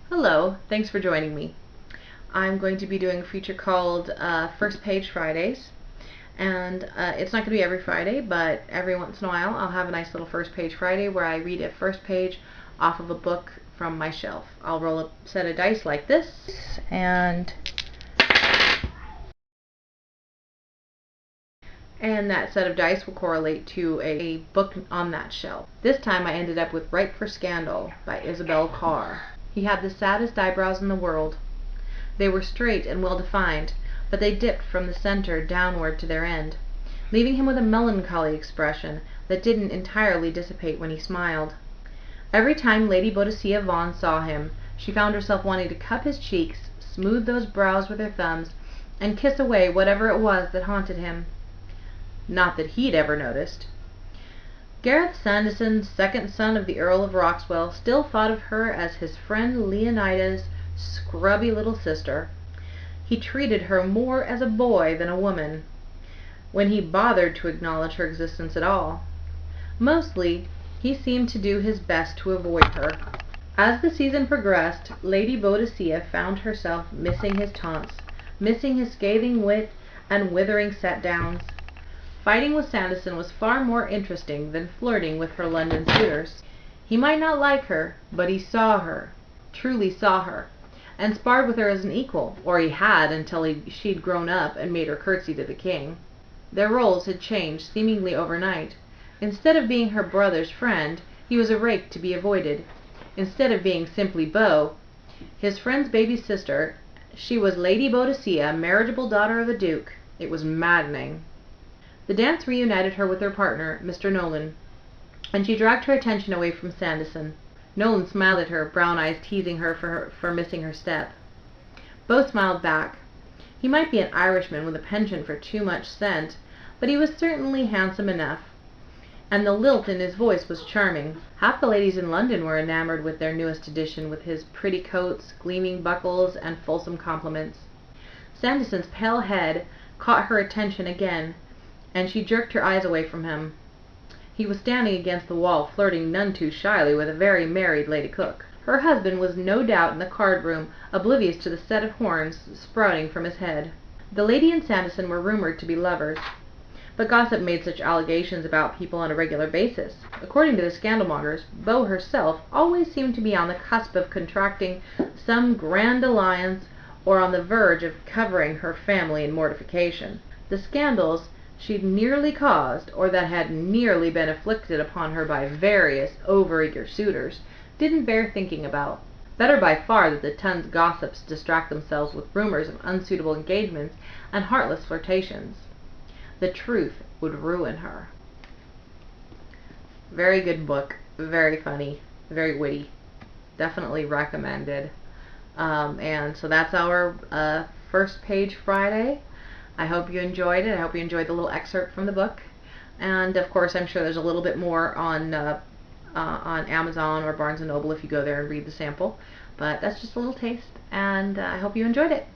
Hello, thanks for joining me. I'm going to be doing a feature called First Page Fridays, and it's not going to be every Friday, but every once in a while I'll have a nice little First Page Friday where I read a first page off of a book from my shelf. I'll roll a set of dice like this, and that set of dice will correlate to a book on that shelf. This time I ended up with Ripe for Scandal by Isobel Carr. He had the saddest eyebrows in the world. They were straight and well defined, but they dipped from the center downward to their end, leaving him with a melancholy expression that didn't entirely dissipate when he smiled. Every time Lady Boadicea Vaughan saw him, she found herself wanting to cup his cheeks, smooth those brows with her thumbs, and kiss away whatever it was that haunted him. Not that he'd ever noticed. Gareth Sanderson, second son of the Earl of Roxwell, still thought of her as his friend Leonida's scrubby little sister. He treated her more as a boy than a woman, when he bothered to acknowledge her existence at all. Mostly, he seemed to do his best to avoid her. As the season progressed, Lady Boadicea found herself missing his taunts, missing his scathing wit and withering set-downs. Fighting with Sanderson was far more interesting than flirting with her London suitors. He might not like her, but he saw her, truly saw her, and sparred with her as an equal, or he had until she'd grown up and made her curtsy to the king. Their roles had changed seemingly overnight. Instead of being her brother's friend, he was a rake to be avoided. Instead of being simply Beau, his friend's baby sister, she was Lady Boadicea, marriageable daughter of a duke. It was maddening. The dance reunited her with her partner, Mr. Nolan, and she dragged her attention away from Sanderson. Nolan smiled at her, brown eyes teasing her for missing her step. Beau smiled back. He might be an Irishman with a penchant for too much scent, but he was certainly handsome enough, and the lilt in his voice was charming. Half the ladies in London were enamored with their newest addition, with his pretty coats, gleaming buckles, and fulsome compliments. Sanderson's pale head caught her attention again, and she jerked her eyes away from him. He was standing against the wall, flirting none too shyly with a very married lady cook. Her husband was no doubt in the card-room, oblivious to the set of horns sprouting from his head. The lady and Sanderson were rumored to be lovers, but gossip made such allegations about people on a regular basis. According to the scandalmongers, Beau herself always seemed to be on the cusp of contracting some grand alliance, or on the verge of covering her family in mortification. The scandals she'd nearly caused, or that had nearly been inflicted upon her by various over-eager suitors, didn't bear thinking about. Better by far that the ton's gossips distract themselves with rumors of unsuitable engagements and heartless flirtations. The truth would ruin her. Very good book, very funny, very witty. Definitely recommended. And so that's our First Page Friday. I hope you enjoyed it. I hope you enjoyed the little excerpt from the book. And of course, I'm sure there's a little bit more on Amazon or Barnes & Noble if you go there and read the sample. But that's just a little taste, and I hope you enjoyed it.